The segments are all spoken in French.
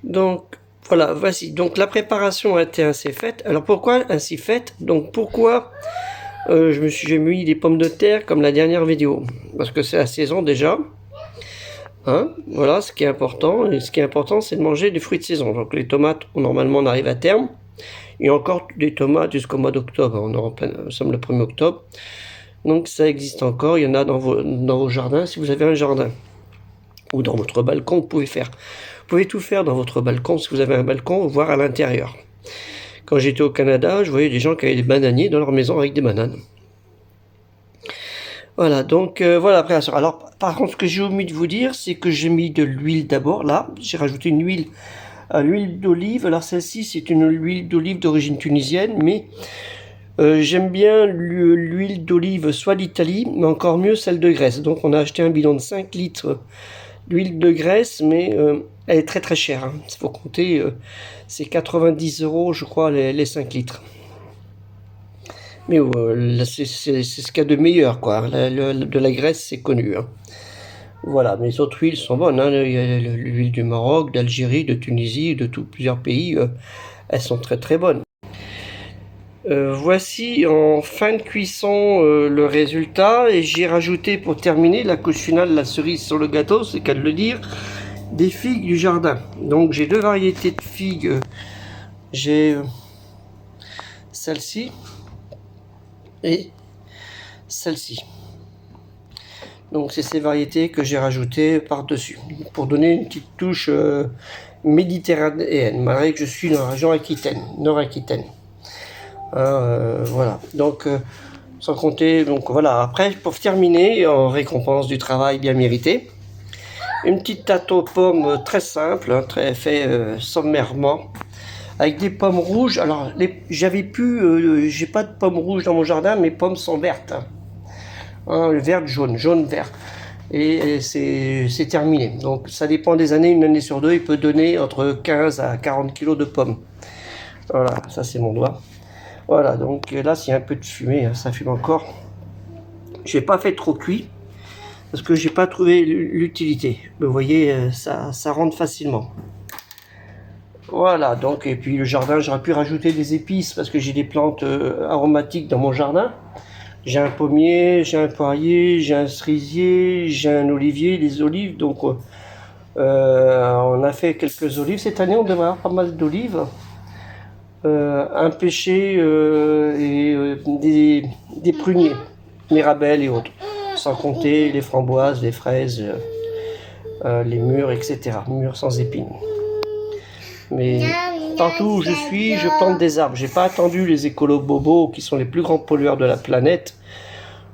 Donc voilà, voici. Donc la préparation a été ainsi faite. Alors pourquoi ainsi faite? Donc pourquoi j'ai mis des pommes de terre comme la dernière vidéo? Parce que c'est la saison déjà. Hein, voilà ce qui est important. Et ce qui est important, c'est de manger des fruits de saison. Donc les tomates, normalement, on arrive à terme. Il y a encore des tomates jusqu'au mois d'octobre. Nous sommes le 1er octobre. Donc ça existe encore. Il y en a dans vos jardins, si vous avez un jardin. Ou dans votre balcon, vous pouvez faire. Vous pouvez tout faire dans votre balcon, si vous avez un balcon, voire à l'intérieur. Quand j'étais au Canada, je voyais des gens qui avaient des bananiers dans leur maison avec des bananes. Voilà, donc voilà la préparation. Alors, par contre, ce que j'ai omis de vous dire, c'est que j'ai mis de l'huile d'abord. Là, j'ai rajouté une huile, l'huile d'olive. Alors celle-ci, c'est une huile d'olive d'origine tunisienne, mais j'aime bien l'huile d'olive soit d'Italie, mais encore mieux celle de Grèce. Donc on a acheté un bidon de 5 litres d'huile de Grèce, mais elle est très très chère. Il faut compter, c'est 90 €, je crois, les 5 litres. Mais c'est ce qu'il y a de meilleur, quoi. De la Grèce, c'est connu. Hein. Voilà, mais les autres huiles sont bonnes. Hein. Il y a l'huile du Maroc, d'Algérie, de Tunisie, de plusieurs pays. Elles sont très très bonnes. Voici en fin de cuisson le résultat. Et j'ai rajouté pour terminer la couche finale, la cerise sur le gâteau, c'est qu'à le dire, des figues du jardin. Donc j'ai deux variétés de figues. J'ai celle-ci et celle-ci. Donc c'est ces variétés que j'ai rajoutées par-dessus pour donner une petite touche méditerranéenne, malgré que je suis dans la région Aquitaine, Nord-Aquitaine. Voilà, donc sans compter, donc voilà, après pour terminer, en récompense du travail bien mérité, une petite tarte aux pommes très simple, hein, très fait sommairement, avec des pommes rouges. Alors j'ai pas de pommes rouges dans mon jardin, mes pommes sont vertes, hein, vert jaune, jaune vert, et c'est terminé. Donc ça dépend des années, une année sur deux, il peut donner entre 15 à 40 kg de pommes. Voilà, ça c'est mon doigt. Voilà, donc là, s'il y a un peu de fumée, hein, ça fume encore. Je n'ai pas fait trop cuit, parce que j'ai pas trouvé l'utilité. Vous voyez, ça rentre facilement. Voilà, donc, et puis le jardin, j'aurais pu rajouter des épices, parce que j'ai des plantes aromatiques dans mon jardin. J'ai un pommier, j'ai un poirier, j'ai un cerisier, j'ai un olivier, des olives, donc on a fait quelques olives. Cette année, on devrait avoir pas mal d'olives. Un pêcher et des pruniers, mirabelles et autres, sans compter les framboises, les fraises, les mûres, etc. Mûres sans épines. Mais partout où je suis, je plante des arbres. J'ai pas attendu les écolos bobos, qui sont les plus grands pollueurs de la planète,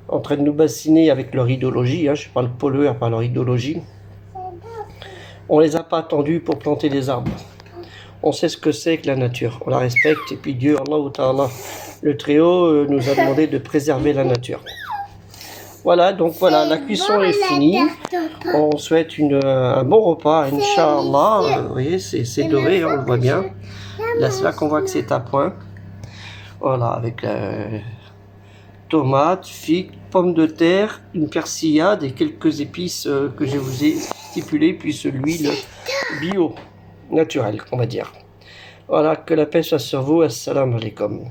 en train de nous bassiner avec leur idéologie. Hein, je parle pollueurs par leur idéologie. On les a pas attendus pour planter des arbres. On sait ce que c'est que la nature, on la respecte, et puis Dieu, Allah Ta'ala, le Très-Haut, nous a demandé de préserver la nature. Voilà, donc voilà, la cuisson est finie. On souhaite un bon repas, Inch'Allah. Vous voyez, c'est doré, on le voit bien. Là, c'est là qu'on voit que c'est à point. Voilà, avec tomates, figues, pommes de terre, une persillade et quelques épices que je vous ai stipulées, puis l'huile bio. Naturel, on va dire. Voilà, que la paix soit sur vous. Assalamu alaikum.